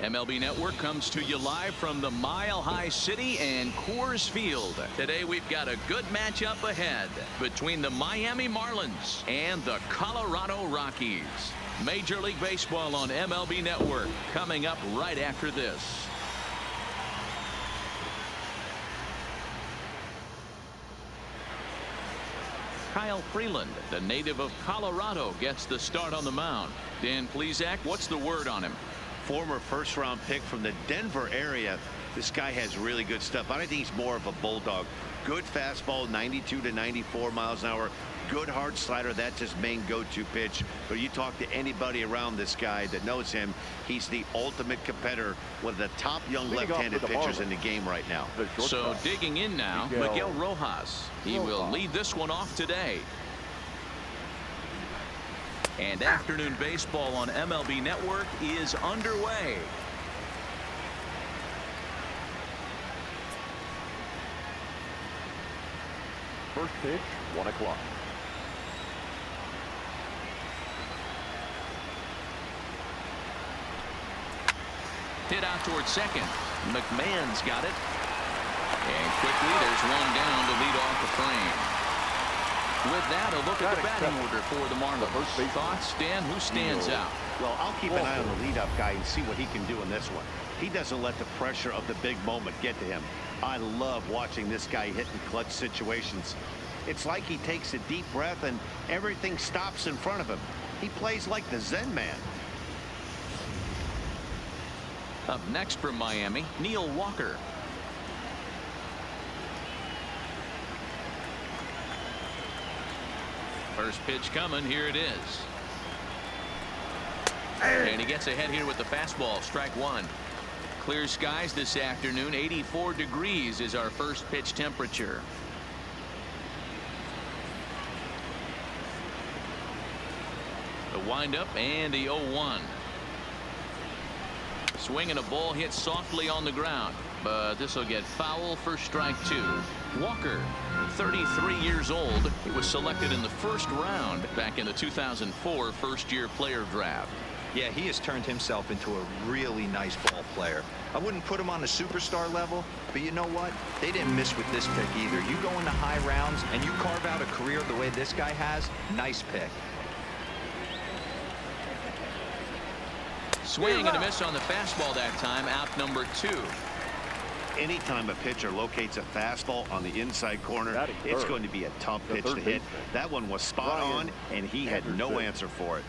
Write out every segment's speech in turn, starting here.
MLB Network comes to you live from the Mile High City and Coors Field. Today we've got a good matchup ahead between the Miami Marlins and the Colorado Rockies. Major League Baseball on MLB Network coming up right after this. Kyle Freeland, the native of Colorado, gets the start on the mound. Dan Plesac, what's the word on him? Former first-round pick from the Denver area. This guy has really good stuff. I think he's more of a bulldog. Good fastball, 92 to 94 miles an hour. Good hard slider. That's his main go-to pitch. But you talk to anybody around this guy that knows him, he's the ultimate competitor, one of the top young left-handed pitchers in the game right now. So digging in now, Miguel Rojas. He will lead this one off today. And afternoon baseball on MLB Network is underway. First pitch, 1 o'clock. Hit out towards second. McMahon's got it. And quickly there's one down to lead off the frame. With that, a look at the batting order for the Marlins. Thoughts, Dan? Who stands out? Well, I'll keep an eye on the leadoff guy and see what he can do in this one. He doesn't let the pressure of the big moment get to him. I love watching this guy hit in clutch situations. It's like he takes a deep breath and everything stops in front of him. He plays like the Zen man. Up next from Miami, Neil Walker. First pitch coming. Here it is. And he gets ahead here with the fastball. Strike one. Clear skies this afternoon. 84 degrees is our first pitch temperature. The windup and the 0-1. Swinging a ball hit softly on the ground, but this will get foul for strike two. Walker, 33 years old. He was selected in the first round back in the 2004 first-year player draft. Yeah, he has turned himself into a really nice ball player. I wouldn't put him on the superstar level, but you know what? They didn't miss with this pick either. You go into high rounds and you carve out a career the way this guy has. Nice pick. Swing and a miss on the fastball that time. Out number two. Anytime a pitcher locates a fastball on the inside corner, it's going to be a tough pitch to hit. That one was spot on, and he had no answer for it.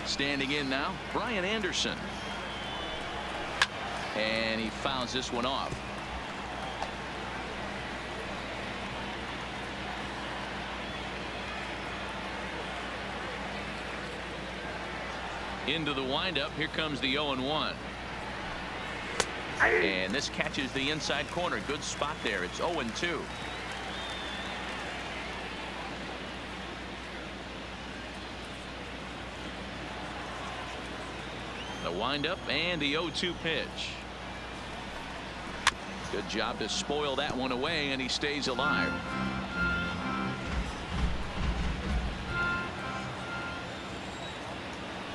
Standing in now, Brian Anderson. And he fouls this one off. Into the windup. Here comes the 0-1. And this catches the inside corner. Good spot there. It's 0-2. The windup and the 0-2 pitch. Good job to spoil that one away, and he stays alive.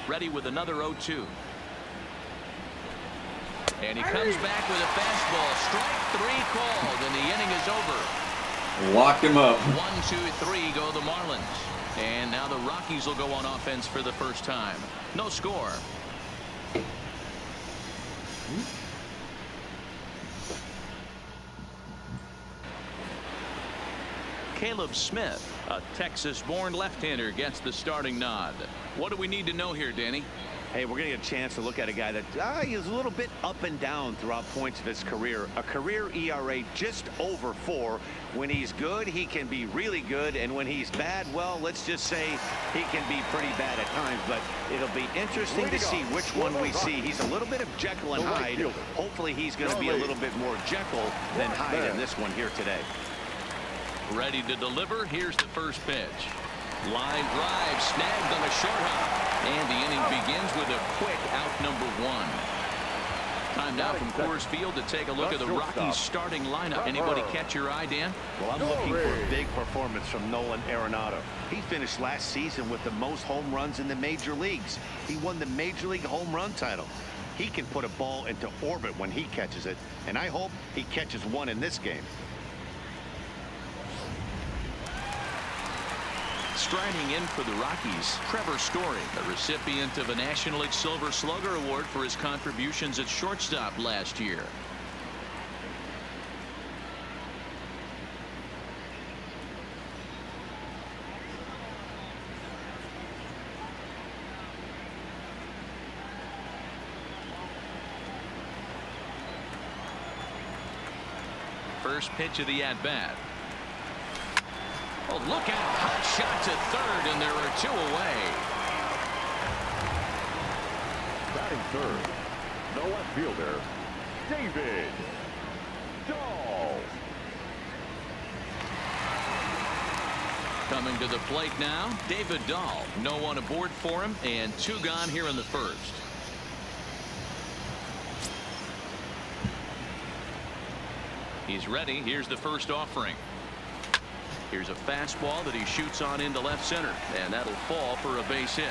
Ready with another 0-2. And he comes back with a fastball. Strike three called, and the inning is over. Locked him up. 1, 2, 3 go the Marlins. And now the Rockies will go on offense for the first time. No score. Caleb Smith, a Texas-born left-hander, gets the starting nod. What do we need to know here, Danny? Hey, we're going to get a chance to look at a guy that is a little bit up and down throughout points of his career. A career ERA just over 4. When he's good, he can be really good. And when he's bad, well, let's just say he can be pretty bad at times. But it'll be interesting to see which one we see. He's a little bit of Jekyll and Hyde. Hopefully he's going to be a little bit more Jekyll than Hyde in this one here today. Ready to deliver. Here's the first pitch. Line drive snagged on a short hop. And the inning begins with a quick out number 1. Time now from Coors Field to take a look at the Rockies starting lineup. Anybody catch your eye, Dan? Well, I'm looking for a big performance from Nolan Arenado. He finished last season with the most home runs in the major leagues. He won the Major League home run title. He can put a ball into orbit when he catches it, and I hope he catches one in this game. Striding in for the Rockies, Trevor Story, a recipient of a National League Silver Slugger Award for his contributions at shortstop last year. First pitch of the at-bat. Oh, look out. Hot shot to third, and there are 2 away. Batting third, the left fielder, David Dahl. Coming to the plate now, David Dahl. No one aboard for him, and 2 gone here in the first. He's ready. Here's the first offering. Here's a fastball that he shoots on into left center, and that'll fall for a base hit.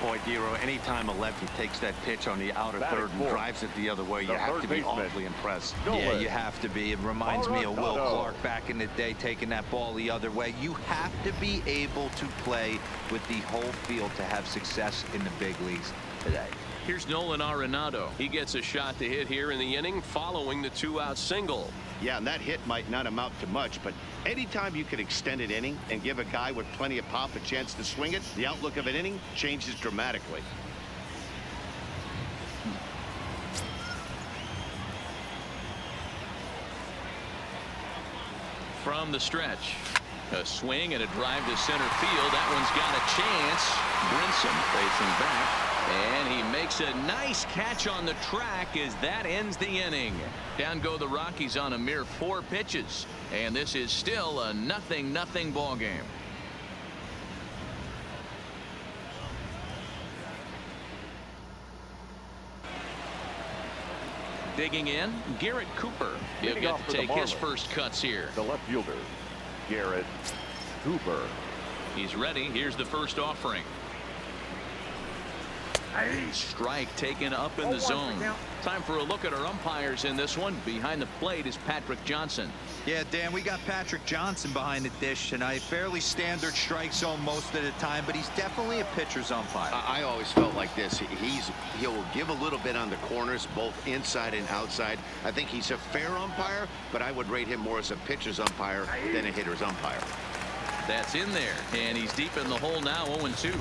Boy, Dero, anytime a lefty takes that pitch on the outer third and drives it the other way, you have to be awfully impressed. Yeah, you have to be. It reminds me of Will Clark back in the day taking that ball the other way. You have to be able to play with the whole field to have success in the big leagues today. Here's Nolan Arenado. He gets a shot to hit here in the inning following the 2-out single. Yeah, and that hit might not amount to much, but anytime you can extend an inning and give a guy with plenty of pop a chance to swing it, the outlook of an inning changes dramatically. From the stretch, a swing and a drive to center field. That one's got a chance. Brinson facing back. And he makes a nice catch on the track as that ends the inning. Down go the Rockies on a mere 4 pitches. And this is still a 0-0 ball game. Digging in, Garrett Cooper. He'll get to take his first cuts here. The left fielder, Garrett Cooper. He's ready. Here's the first offering. Strike taken up in the zone. Time for a look at our umpires in this one. Behind the plate is Patrick Johnson. Yeah, Dan, we got Patrick Johnson behind the dish tonight. Fairly standard strike zone most of the time, but he's definitely a pitcher's umpire. I always felt like this. He'll give a little bit on the corners, both inside and outside. I think he's a fair umpire, but I would rate him more as a pitcher's umpire than a hitter's umpire. That's in there, and he's deep in the hole now, 0-2.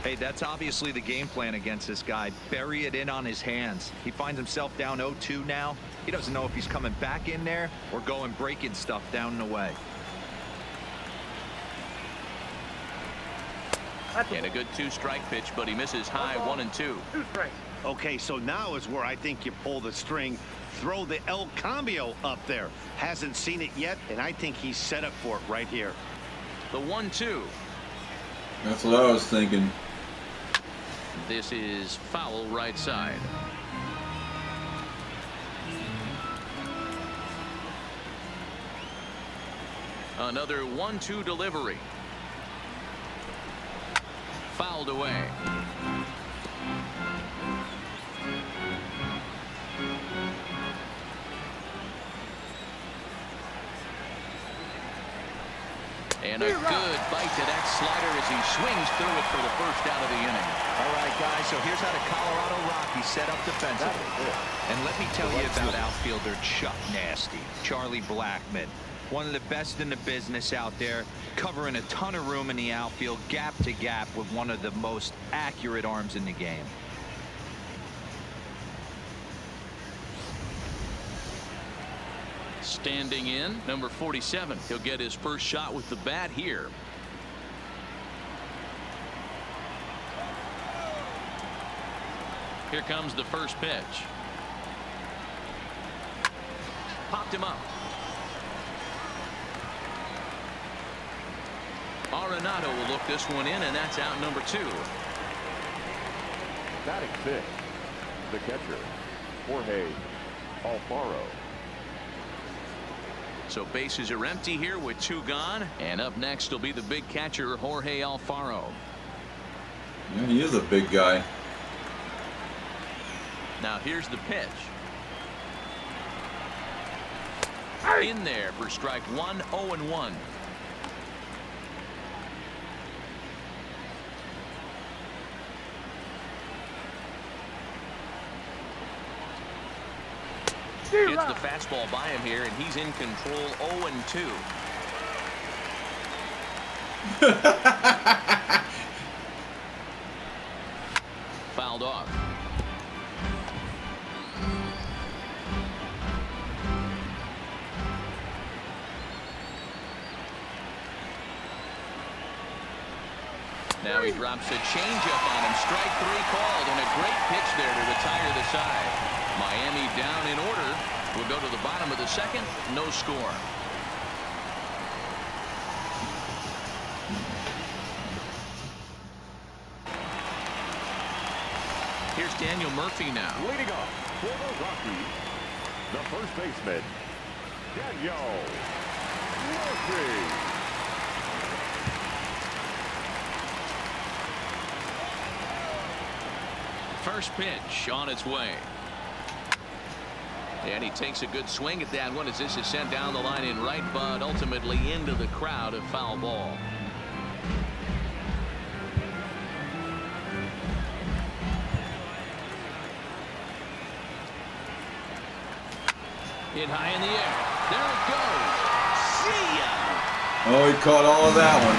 Hey, that's obviously the game plan against this guy. Bury it in on his hands. He finds himself down 0-2 now. He doesn't know if he's coming back in there or going breaking stuff down and away. And a good 2-strike pitch, but he misses high 1-2. Okay, so now is where I think you pull the string. Throw the El Cambio up there. Hasn't seen it yet, and I think he's set up for it right here. The 1-2. That's what I was thinking. This is foul right side. Another 1-2 delivery. Fouled away. And a good bite to that slider as he swings through it for the first out of the inning. All right, guys, so here's how the Colorado Rockies set up defensively. And let me tell you about outfielder Chuck Nasty, Charlie Blackmon. One of the best in the business out there, covering a ton of room in the outfield, gap to gap, with one of the most accurate arms in the game. Standing in, number 47. He'll get his first shot with the bat here. Here comes the first pitch. popped him up. Arenado will look this one in, and that's out number 2. Batting 6, the catcher, Jorge Alfaro. So bases are empty here with 2 gone. And up next will be the big catcher, Jorge Alfaro. Yeah, he is a big guy. Now here's the pitch. In there for strike 1, 0-1. Gets the fastball by him here, and he's in control. 0-2. Fouled off. Now he drops a changeup on him. Strike 3 called, and a great pitch there to retire the side. Miami down in order. We'll go to the bottom of the 2nd. No score. Here's Daniel Murphy now. Leading off for the Rockies, the first baseman, Daniel Murphy. First pitch on its way. And he takes a good swing at that one as this is sent down the line in right, but ultimately into the crowd, a foul ball. Hit high in the air. There it goes. See ya. Oh, he caught all of that one.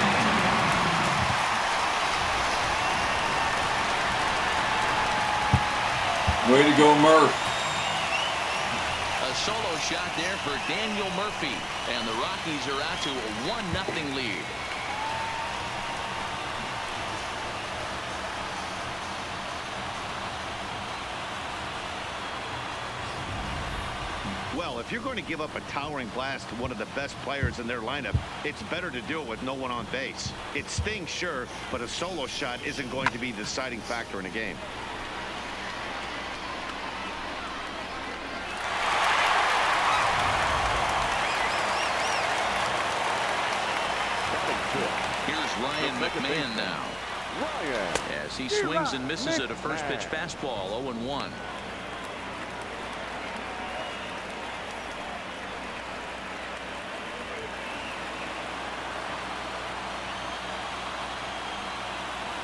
Way to go, Murph. A solo shot there for Daniel Murphy, and the Rockies are out to a 1-0 lead. Well, if you're going to give up a towering blast to one of the best players in their lineup, it's better to do it with no one on base. It stings, sure, but a solo shot isn't going to be the deciding factor in a game. Here's Ryan McMahon now. As he swings and misses at a first pitch fastball. 0-1.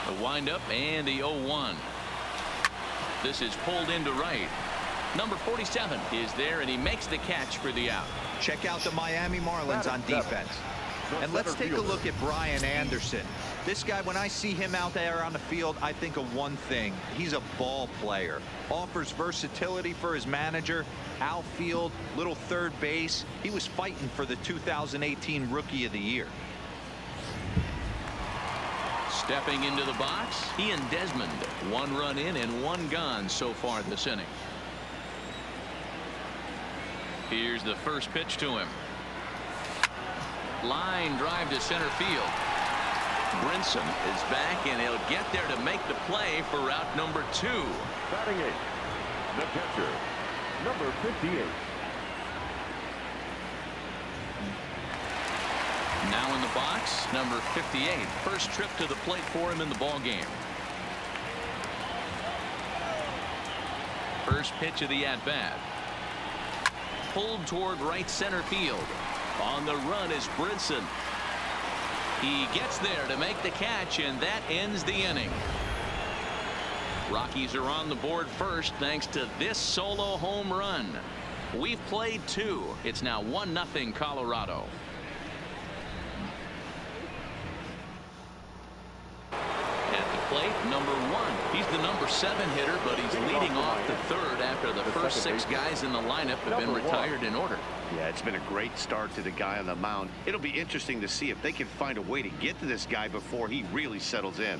The windup and the 0-1. This is pulled into right. Number 47 is there, and he makes the catch for the out. Check out the Miami Marlins on defense. And let's take a look at Brian Anderson. This guy, when I see him out there on the field, I think of one thing. He's a ball player. Offers versatility for his manager. Outfield, little third base. He was fighting for the 2018 Rookie of the Year. Stepping into the box, he and Desmond. 1 run in and 1 gone so far this inning. Here's the first pitch to him. Line drive to center field. Brinson is back, and he'll get there to make the play for route number 2. Batting 8, the catcher, number 58. Now in the box, number 58. First trip to the plate for him in the ball game. First pitch of the at-bat. Pulled toward right center field. On the run is Brinson. He gets there to make the catch, and that ends the inning. Rockies are on the board first thanks to this solo home run. We've played 2. It's now 1-0 Colorado. At the plate, number 1. He's the number 7 hitter, but he's leading off the 3rd after the first 6 guys in the lineup have been retired in order. Yeah, it's been a great start to the guy on the mound. It'll be interesting to see if they can find a way to get to this guy before he really settles in.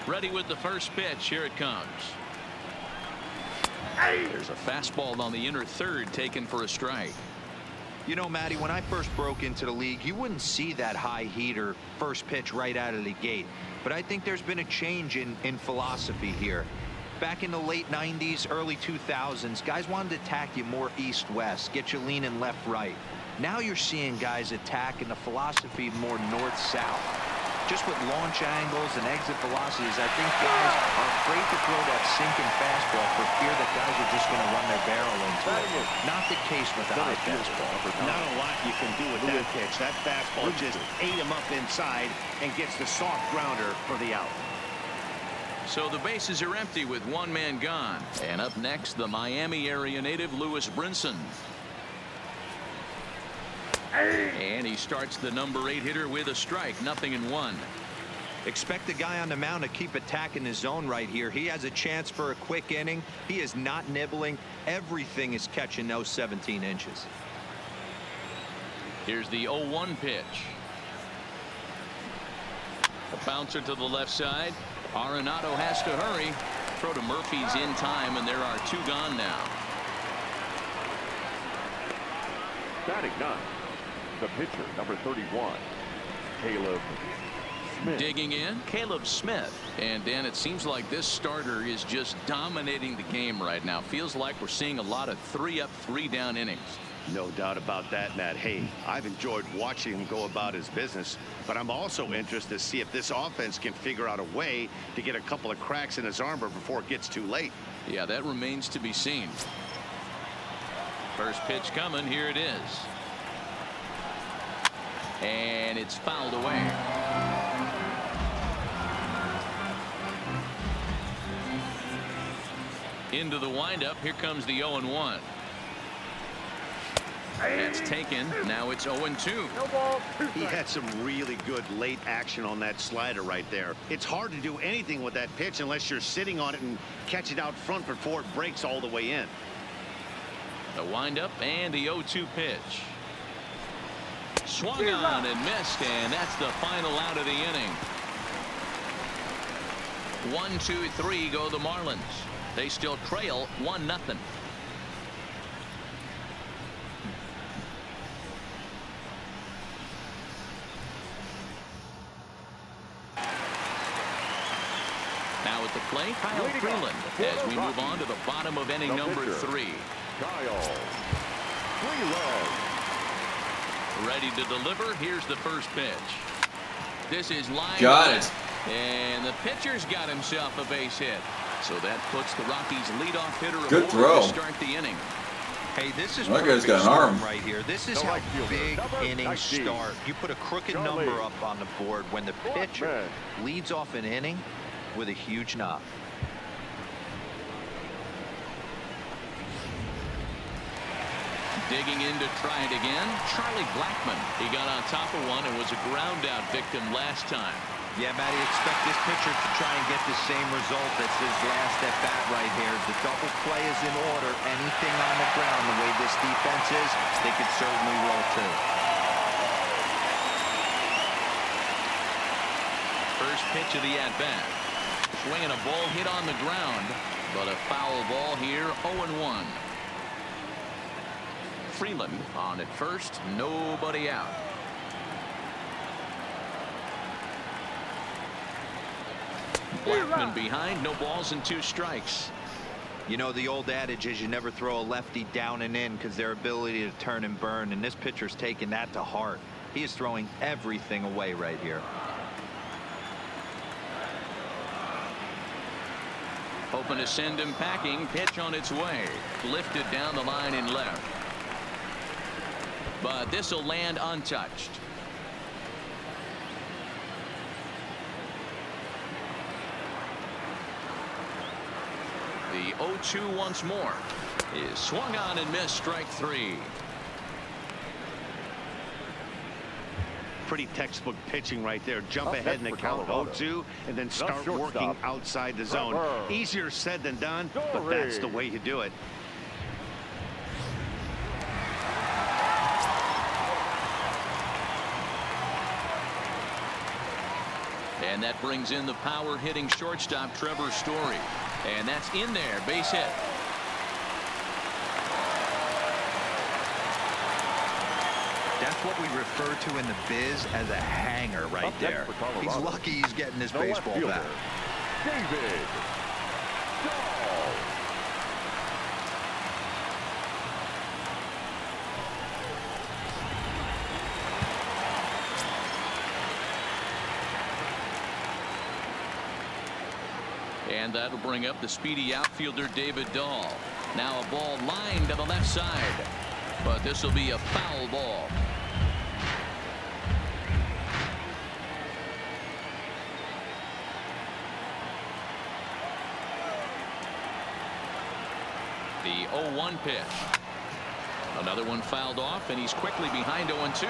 Ready with the first pitch. Here it comes. There's a fastball on the inner third taken for a strike. You know, Matty, when I first broke into the league, you wouldn't see that high heater first pitch right out of the gate. But I think there's been a change in philosophy here. Back in the late 90s, early 2000s, guys wanted to attack you more east-west, get you leaning left-right. Now you're seeing guys attack in the philosophy more north-south. Just with launch angles and exit velocities, I think guys are afraid to throw that sinking fastball for fear that guys are just going to run their barrel into it. Not the case with the high fastball. Not a lot you can do with that pitch. That fastball just ate him up inside and gets the soft grounder for the out. So the bases are empty with one man gone. And up next, the Miami area native Lewis Brinson. And he starts the number 8 hitter with a strike. 0-1. Expect the guy on the mound to keep attacking his zone right here. He has a chance for a quick inning. He is not nibbling. Everything is catching those 17 inches. Here's the 0-1 pitch. A bouncer to the left side. Arenado has to hurry. Throw to Murphy's in time, and there are 2 gone now. Batting 9. The pitcher, number 31, Caleb Smith. Digging in, Caleb Smith. And Dan, it seems like this starter is just dominating the game right now. Feels like we're seeing a lot of 3-up, 3-down innings. No doubt about that, Matt. Hey, I've enjoyed watching him go about his business, but I'm also interested to see if this offense can figure out a way to get a couple of cracks in his armor before it gets too late. Yeah, that remains to be seen. First pitch coming. Here it is. And it's fouled away. Into the windup. Here comes the 0-1. That's taken. Now it's 0-2. He had some really good late action on that slider right there. It's hard to do anything with that pitch unless you're sitting on it and catch it out front before it breaks all the way in. The windup and the 0-2 pitch. Swung on and missed, and that's the final out of the inning. 1, 2, 3 go the Marlins. They still trail 1-0. Now at the plate, Kyle Freeland as we move on to the bottom of inning number 3. Kyle Freeland. Ready to deliver. Here's the first pitch. This is line. Got it. And the pitcher's got himself a base hit. So that puts the Rockies leadoff hitter Good aboard throw. to start the inning. Hey, this is That guy's perfect got an storm arm. right here. This is how big innings start. You put a crooked number up on the board when the pitcher leads off an inning with a huge knock. Digging in to try it again, Charlie Blackmon. He got on top of one and was a ground out victim last time. Yeah, Matty, expect this pitcher to try and get the same result as his last at bat right here. The double play is in order. Anything on the ground, the way this defense is, they could certainly roll too. First pitch of the at bat. Swinging a ball hit on the ground, but a foul ball here. 0-1. Freeland on at first, nobody out. Blackmon behind, no balls and 2 strikes. You know, the old adage is you never throw a lefty down and in because their ability to turn and burn, and this pitcher's taking that to heart. He is throwing everything away right here. Hoping to send him packing. Pitch on its way. Lifted down the line in left. But this will land untouched. The 0-2 once more is swung on and missed. Strike 3. Pretty textbook pitching right there. Jump ahead in the count, Colorado. 0-2, and then start shortstop, working outside the zone. Trevor. Easier said than done, but that's the way you do it. And that brings in the power hitting shortstop Trevor Story. And that's in there, base hit. That's what we refer to in the biz as a hanger right there. He's lucky he's getting this baseball back. David Dahl. And that'll bring up the speedy outfielder David Dahl. Now a ball lined to the left side. But this will be a foul ball. The 0-1 pitch. Another one fouled off, and he's quickly behind 0-2.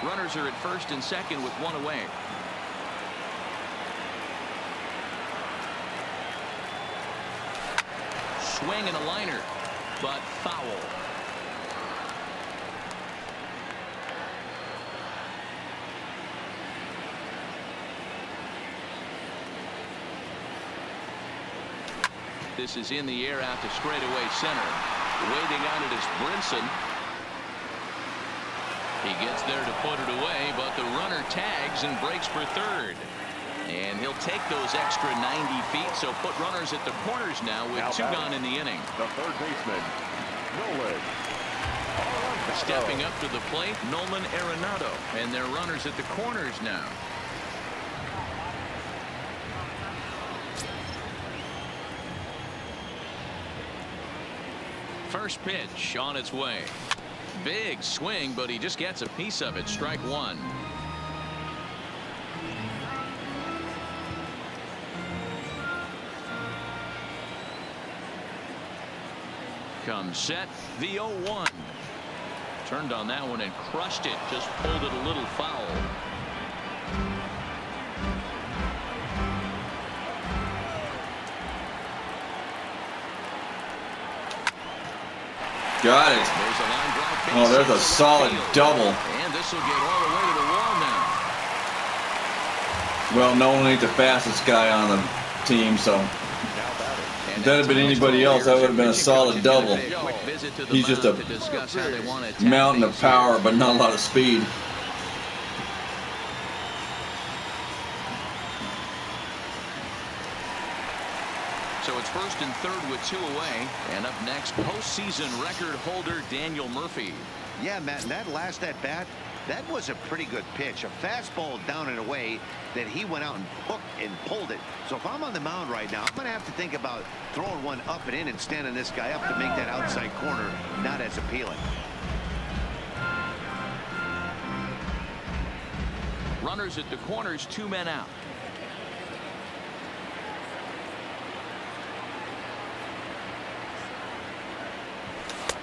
Runners are at first and second with one away. Swing and a liner, but foul. This is in the air out to straightaway center. Waiting on it is Brinson. He gets there to put it away, but the runner tags and breaks for third. And he'll take those extra 90 feet, so put runners at the corners now with two gone in the inning. The third baseman, Nolan. Stepping up to the plate, Nolan Arenado, and they're runners at the corners now. First pitch on its way. Big swing, but he just gets a piece of it. Strike one. Comes set, the 0-1. Turned on that one and crushed it. Just pulled it a little foul. Got it. There's a line drive base Oh, there's a solid double. And this will get all the way to the wall now. Well, Nolan ain't the fastest guy on the team, so if that had been anybody else, that would have been a solid double. He's just a mountain of power, but not a lot of speed. So it's first and third with two away. And up next, postseason record holder Daniel Murphy. Yeah, Matt, and that last at bat, that was a pretty good pitch. A fastball down and away that he went out and hooked and pulled it. So if I'm on the mound right now, I'm going to have to think about throwing one up and in and standing this guy up to make that outside corner not as appealing. Runners at the corners, two men out.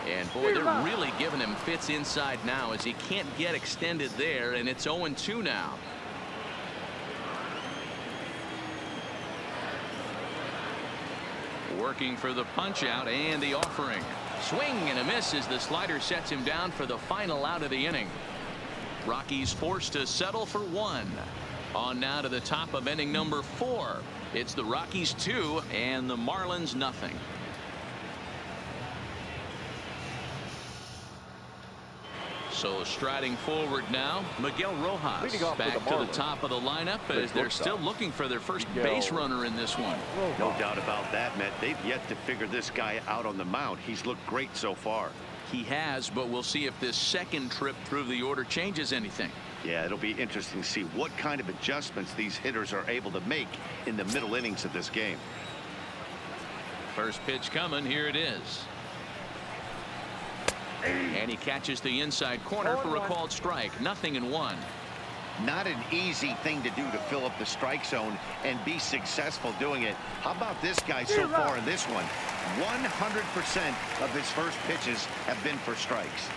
And boy, they're really giving him fits inside now as he can't get extended there, and it's 0-2 now. Working for the punch out and the offering. Swing and a miss as the slider sets him down for the final out of the inning. Rockies forced to settle for one. On now to the top of inning number 4. It's the Rockies 2 and the Marlins nothing. So striding forward now, Miguel Rojas back to the top of the lineup as they're still looking for their first base runner in this one. No doubt about that, Matt. They've yet to figure this guy out on the mound. He's looked great so far. He has, but we'll see if this second trip through the order changes anything. Yeah, it'll be interesting to see what kind of adjustments these hitters are able to make in the middle innings of this game. First pitch coming. Here it is. And he catches the inside corner for a called strike. 0-1. Not an easy thing to do to fill up the strike zone and be successful doing it. How about this guy so far in this one? 100% of his first pitches have been for strikes.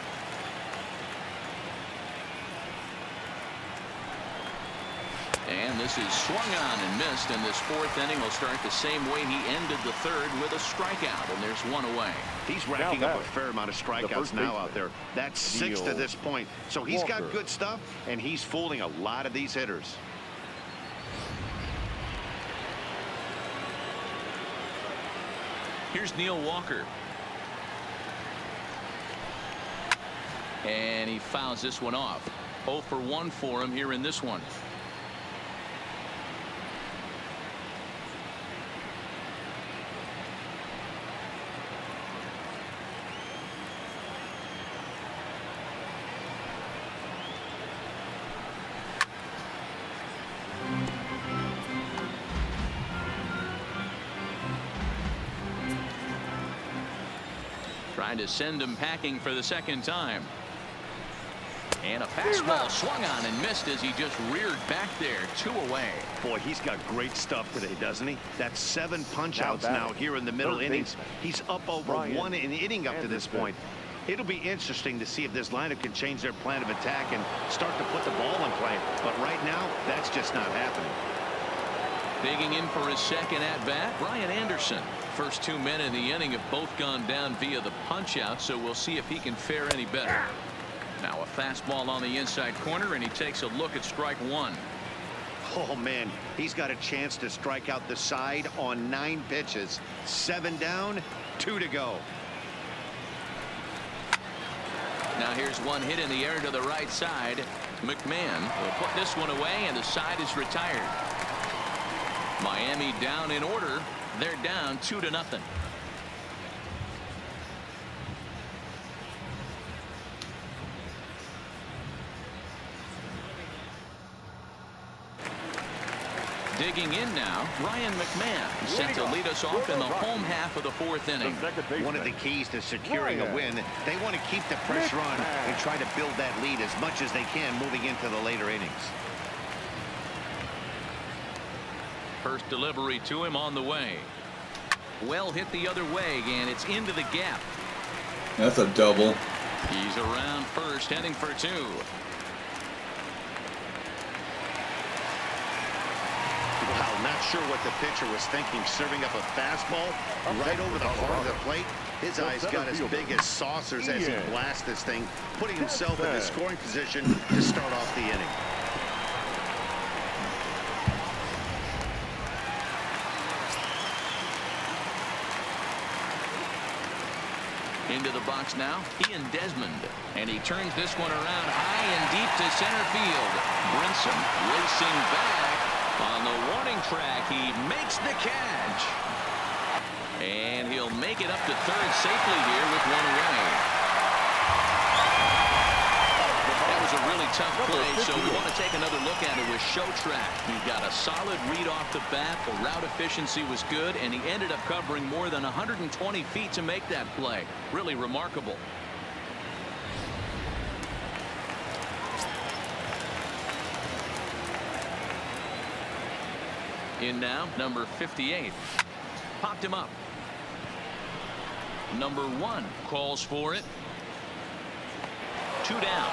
And this is swung on and missed, and this fourth inning will start the same way he ended the third, with a strikeout, and there's one away. He's racking up a fair amount of strikeouts now out there. That's 6 to this point. So he's got good stuff, and he's fooling a lot of these hitters. Here's Neil Walker. And he fouls this one off. 0 for 1 for him here in this one. Trying to send him packing for the second time. And a fastball swung on and missed as he just reared back there. 2 away. Boy, he's got great stuff today, doesn't he? That's 7 punch-outs now here in the middle innings. He's up over 1 inning up to this point. It'll be interesting to see if this lineup can change their plan of attack and start to put the ball in play. But right now, that's just not happening. Digging in for his second at-bat, Brian Anderson. First 2 men in the inning have both gone down via the punch-out, so we'll see if he can fare any better. Now a fastball on the inside corner, and he takes a look at strike 1. Oh, man, he's got a chance to strike out the side on 9 pitches. 7 down, 2 to go. Now here's one hit in the air to the right side. McMahon will put this one away, and the side is retired. Miami down in order. They're down 2 to nothing. Digging in now, Ryan McMahon set to lead us off in the home half of the 4th inning. One of the keys to securing a win, they want to keep the pressure on and try to build that lead as much as they can moving into the later innings. First delivery to him on the way. Well hit the other way, and it's into the gap. That's a double. He's around first, heading for 2. Wow, not sure what the pitcher was thinking, serving up a fastball right over the heart of the plate. His eyes got as big as saucers as he blasts this thing, putting himself in the scoring position to start off the inning. Into the box now, Ian Desmond, and he turns this one around high and deep to center field. Brinson racing back on the warning track. He makes the catch, and he'll make it up to third safely here with 1 away. That was a really tough play, so we want to take another look at it with show track. He got a solid read off the bat. The route efficiency was good, and he ended up covering more than 120 feet to make that play. Really remarkable. In now, number 58. Popped him up. Number 1 calls for it. 2 down.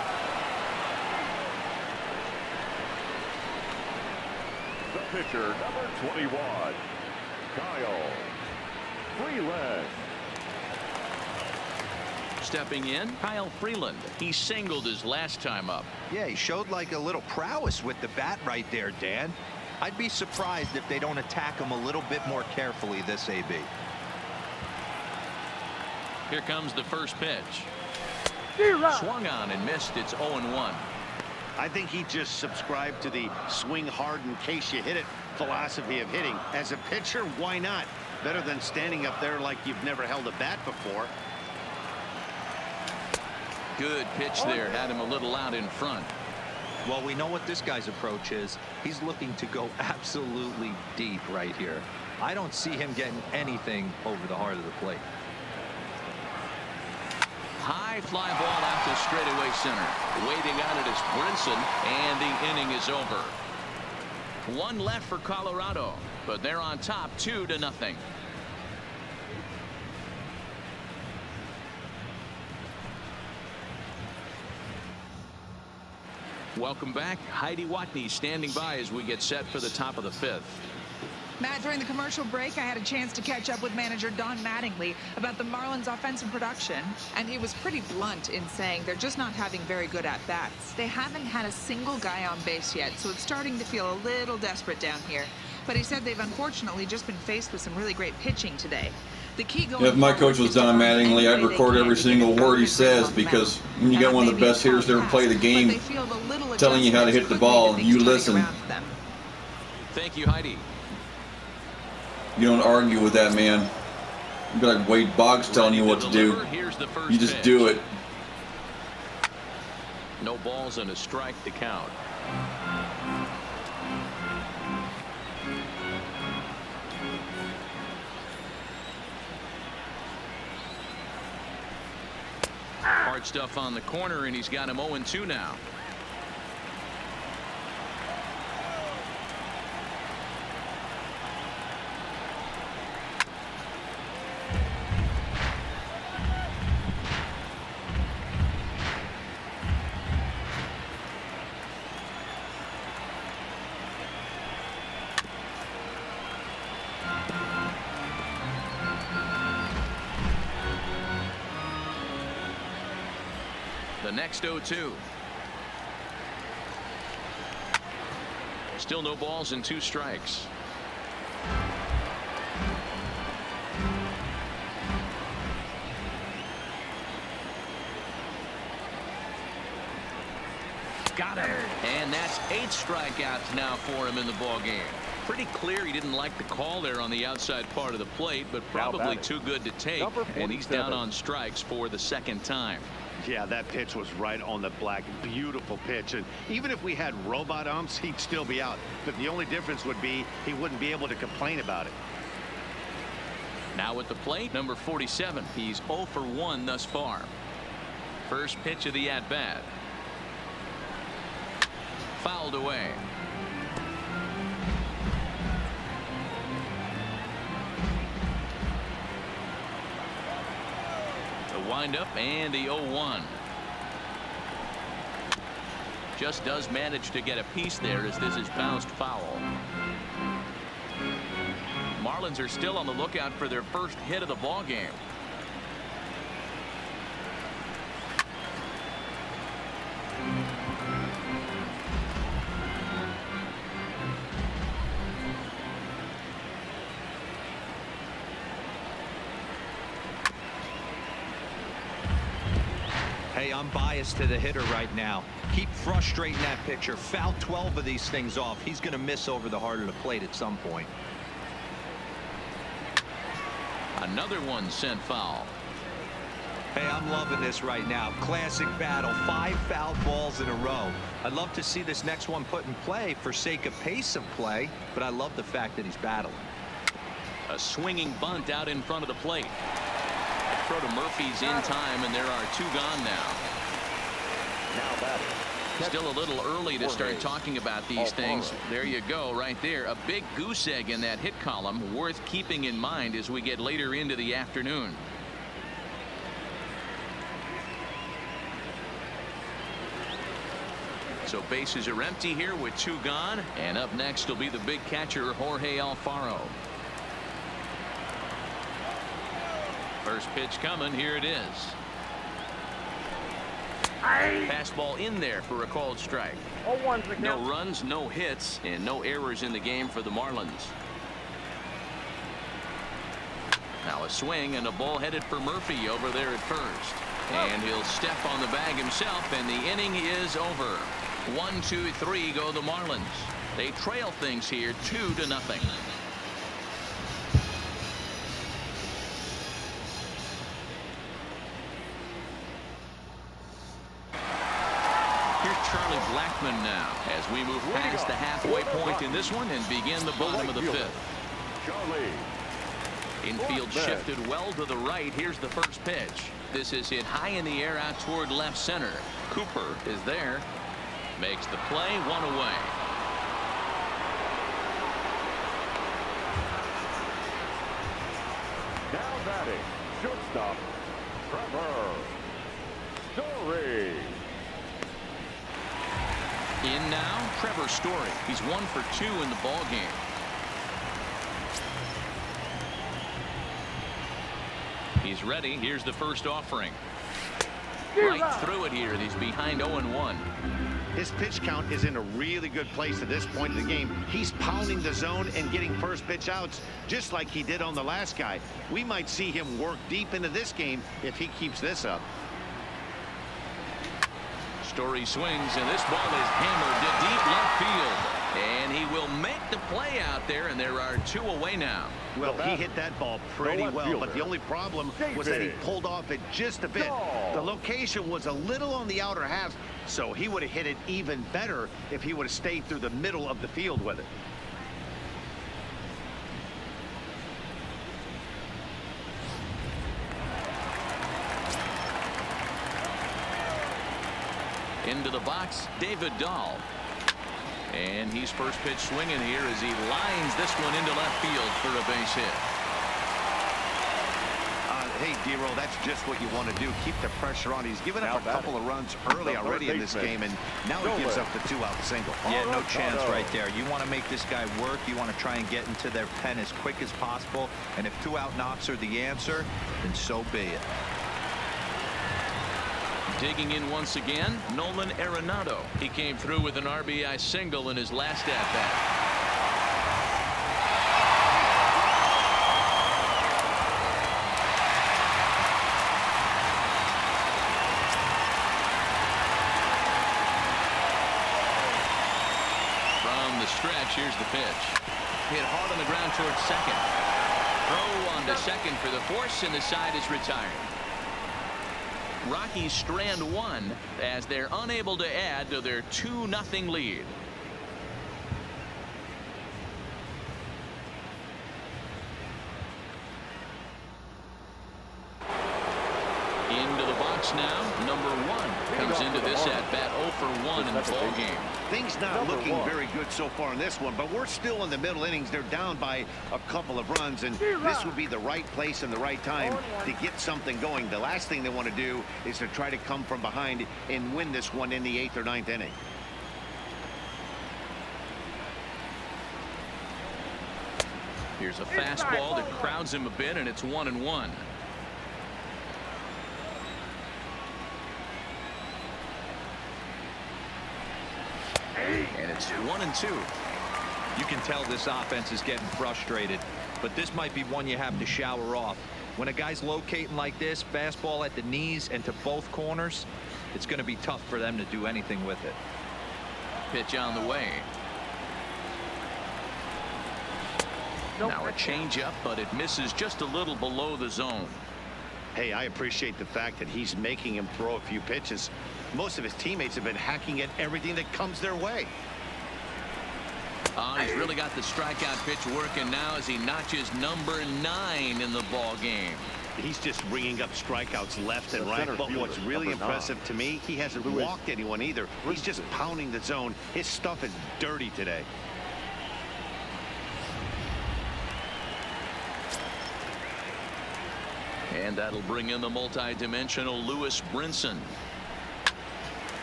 The pitcher, number 21, Kyle Freeland. Stepping in, Kyle Freeland. He singled his last time up. Yeah, he showed like a little prowess with the bat right there, Dan. I'd be surprised if they don't attack him a little bit more carefully this AB. Here comes the first pitch. Swung on and missed. It's 0-1. I think he just subscribed to the swing hard in case you hit it philosophy of hitting. As a pitcher, why not? Better than standing up there like you've never held a bat before. Good pitch there. Had him a little out in front. Well, we know what this guy's approach is. He's looking to go absolutely deep right here. I don't see him getting anything over the heart of the plate. High fly ball out to straightaway center. Waiting on it is Brinson, and the inning is over. 1 left for Colorado, but they're on top 2 to nothing. Welcome back. Heidi Watney standing by as we get set for the top of the 5th. Matt, during the commercial break, I had a chance to catch up with manager Don Mattingly about the Marlins' offensive production, and he was pretty blunt in saying they're just not having very good at-bats. They haven't had a single guy on base yet, so it's starting to feel a little desperate down here. But he said they've unfortunately just been faced with some really great pitching today. The key going If my coach was Don Mattingly, I'd record every single word he says, because when you got one of the best hitters to ever play the game telling you how to hit the ball, you listen. Thank you, Heidi. You don't argue with that man. You'd be like Wade Boggs telling you what to do. You just do it. No balls and a strike to count. Hard stuff on the corner, and he's got him 0-2 now. The next 0-2. Still no balls and 2 strikes. Got him. And that's 8 strikeouts now for him in the ball game. Pretty clear he didn't like the call there on the outside part of the plate, but probably too good to take. And he's down on strikes for the 2nd time. Yeah, that pitch was right on the black. Beautiful pitch. And even if we had robot umps, he'd still be out. But the only difference would be he wouldn't be able to complain about it. Now at the plate, number 47. He's 0 for 1 thus far. First pitch of the at-bat. Fouled away. Wind up and the 0-1. Just does manage to get a piece there as this is bounced foul. Marlins are still on the lookout for their first hit of the ball game. Hey, I'm biased to the hitter right now. Keep frustrating that pitcher. Foul 12 of these things off. He's going to miss over the heart of the plate at some point. Another one sent foul. Hey, I'm loving this right now. Classic battle. 5 foul balls in a row. I'd love to see this next one put in play for sake of pace of play, but I love the fact that he's battling. A swinging bunt out in front of the plate. Throw to Murphy's in time, and there are 2 gone now. Still a little early to start talking about these things. There you go, right there. A big goose egg in that hit column, worth keeping in mind as we get later into the afternoon. So bases are empty here with 2 gone, and up next will be the big catcher Jorge Alfaro. First pitch coming. Here it is. Fastball in there for a called strike. No runs, no hits, and no errors in the game for the Marlins. Now a swing and a ball headed for Murphy over there at first. And he'll step on the bag himself, and the inning is over. 1, 2, 3 go the Marlins. They trail things here 2-0. Charlie Blackmon now as we move past the halfway point in this one and begin the bottom of the 5th. Infield shifted well to the right. Here's the first pitch. This is hit high in the air out toward left center. Cooper is there. Makes the play. 1 away. Now batting, shortstop, Trevor Story. In now, Trevor Story. He's 1 for 2 in the ball game. He's ready. Here's the first offering. Right through it here. He's behind 0-1. His pitch count is in a really good place at this point in the game. He's pounding the zone and getting first pitch outs just like he did on the last guy. We might see him work deep into this game if he keeps this up. Story swings, and this ball is hammered to deep left field. And he will make the play out there, and there are 2 away now. Well, he hit that ball pretty well, but the only problem was that he pulled off it just a bit. The location was a little on the outer half, so he would have hit it even better if he would have stayed through the middle of the field with it. Into the box, David Dahl. And he's first pitch swinging here as he lines this one into left field for a base hit. Hey, D-Roll, that's just what you want to do. Keep the pressure on. He's given up a couple of runs early already in this game, and now he gives up the 2-out single. Yeah, no chance right there. You want to make this guy work. You want to try and get into their pen as quick as possible. And if 2-out knocks are the answer, then so be it. Digging in once again, Nolan Arenado. He came through with an RBI single in his last at-bat. From the stretch, here's the pitch. Hit hard on the ground towards second. Throw on to second for the force, and the side is retired. Rockies strand 1 as they're unable to add to their 2-0 lead. Into the box now, number 1 comes into this at bat 0 for 1 in the ball game. Things not looking very good so far in this one, but we're still in the middle innings. They're down by a couple of runs, and this would be the right place and the right time to get something going. The last thing they want to do is to try to come from behind and win this one in the 8th or 9th inning. Here's a fastball that crowds him a bit, and it's 1-1. And it's 1-2. You can tell this offense is getting frustrated, but this might be one you have to shower off. When a guy's locating like this, fastball at the knees and to both corners, it's going to be tough for them to do anything with it. Pitch on the way. Now a changeup, but it misses just a little below the zone. Hey, I appreciate the fact that he's making him throw a few pitches. Most of his teammates have been hacking at everything that comes their way. He's really got the strikeout pitch working now as he notches number 9 in the ball game. He's just ringing up strikeouts left and right. But what's really impressive to me, he hasn't walked anyone either. He's just pounding the zone. His stuff is dirty today. And that'll bring in the multi-dimensional Lewis Brinson.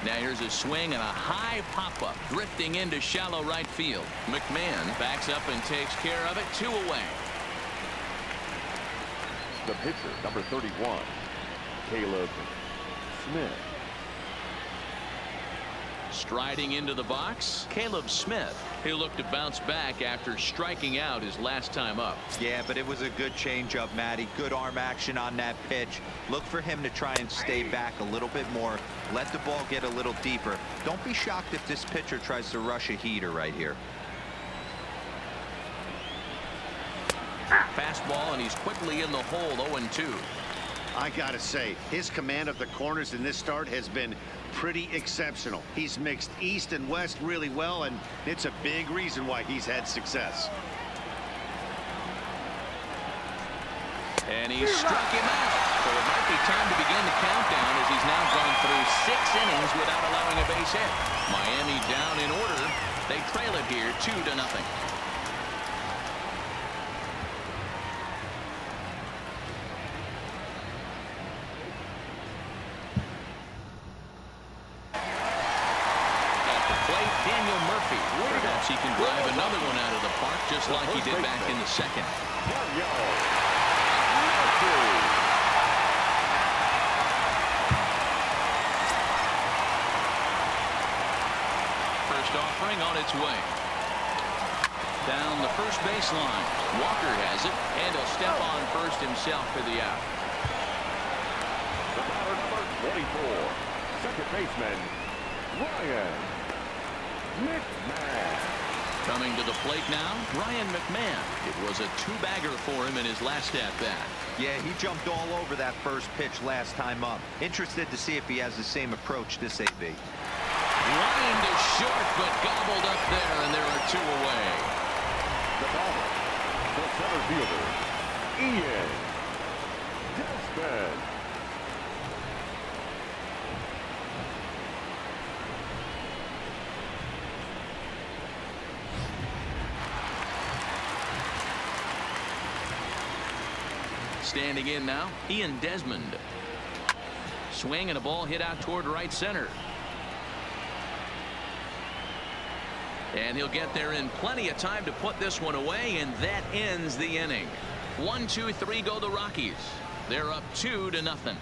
Now here's a swing and a high pop-up drifting into shallow right field. McMahon backs up and takes care of it. 2 away. The pitcher, number 31, Caleb Smith. Striding into the box, Caleb Smith. He'll look to bounce back after striking out his last time up. Yeah, but it was a good changeup, Matty. Good arm action on that pitch. Look for him to try and stay back a little bit more. Let the ball get a little deeper. Don't be shocked if this pitcher tries to rush a heater right here. Fastball, and he's quickly in the hole. 0-2. I gotta say, his command of the corners in this start has been pretty exceptional. He's mixed east and west really well, and it's a big reason why he's had success. And he struck him out. So it might be time to begin the countdown as he's now gone through 6 innings without allowing a base hit. Miami down in order. They trail it here 2-0. right, Daniel Murphy. Perhaps he can drive another one out of the park just like he did back in the second. First offering on its way. Down the first baseline. Walker has it, and he'll step on first himself for the out. The batter, number 24, second baseman, Ryan McMahon. Coming to the plate now, Ryan McMahon. It was a two-bagger for him in his last at-bat. Yeah, he jumped all over that first pitch last time up. Interested to see if he has the same approach this AB. Line to short, but gobbled up there, and there are two away. The batter, the center fielder, Ian Desmond. Standing in now, Ian Desmond. Swing and a ball hit out toward right center. And he'll get there in plenty of time to put this one away, and that ends the inning. 1, 2, 3 go the Rockies. They're up 2-0.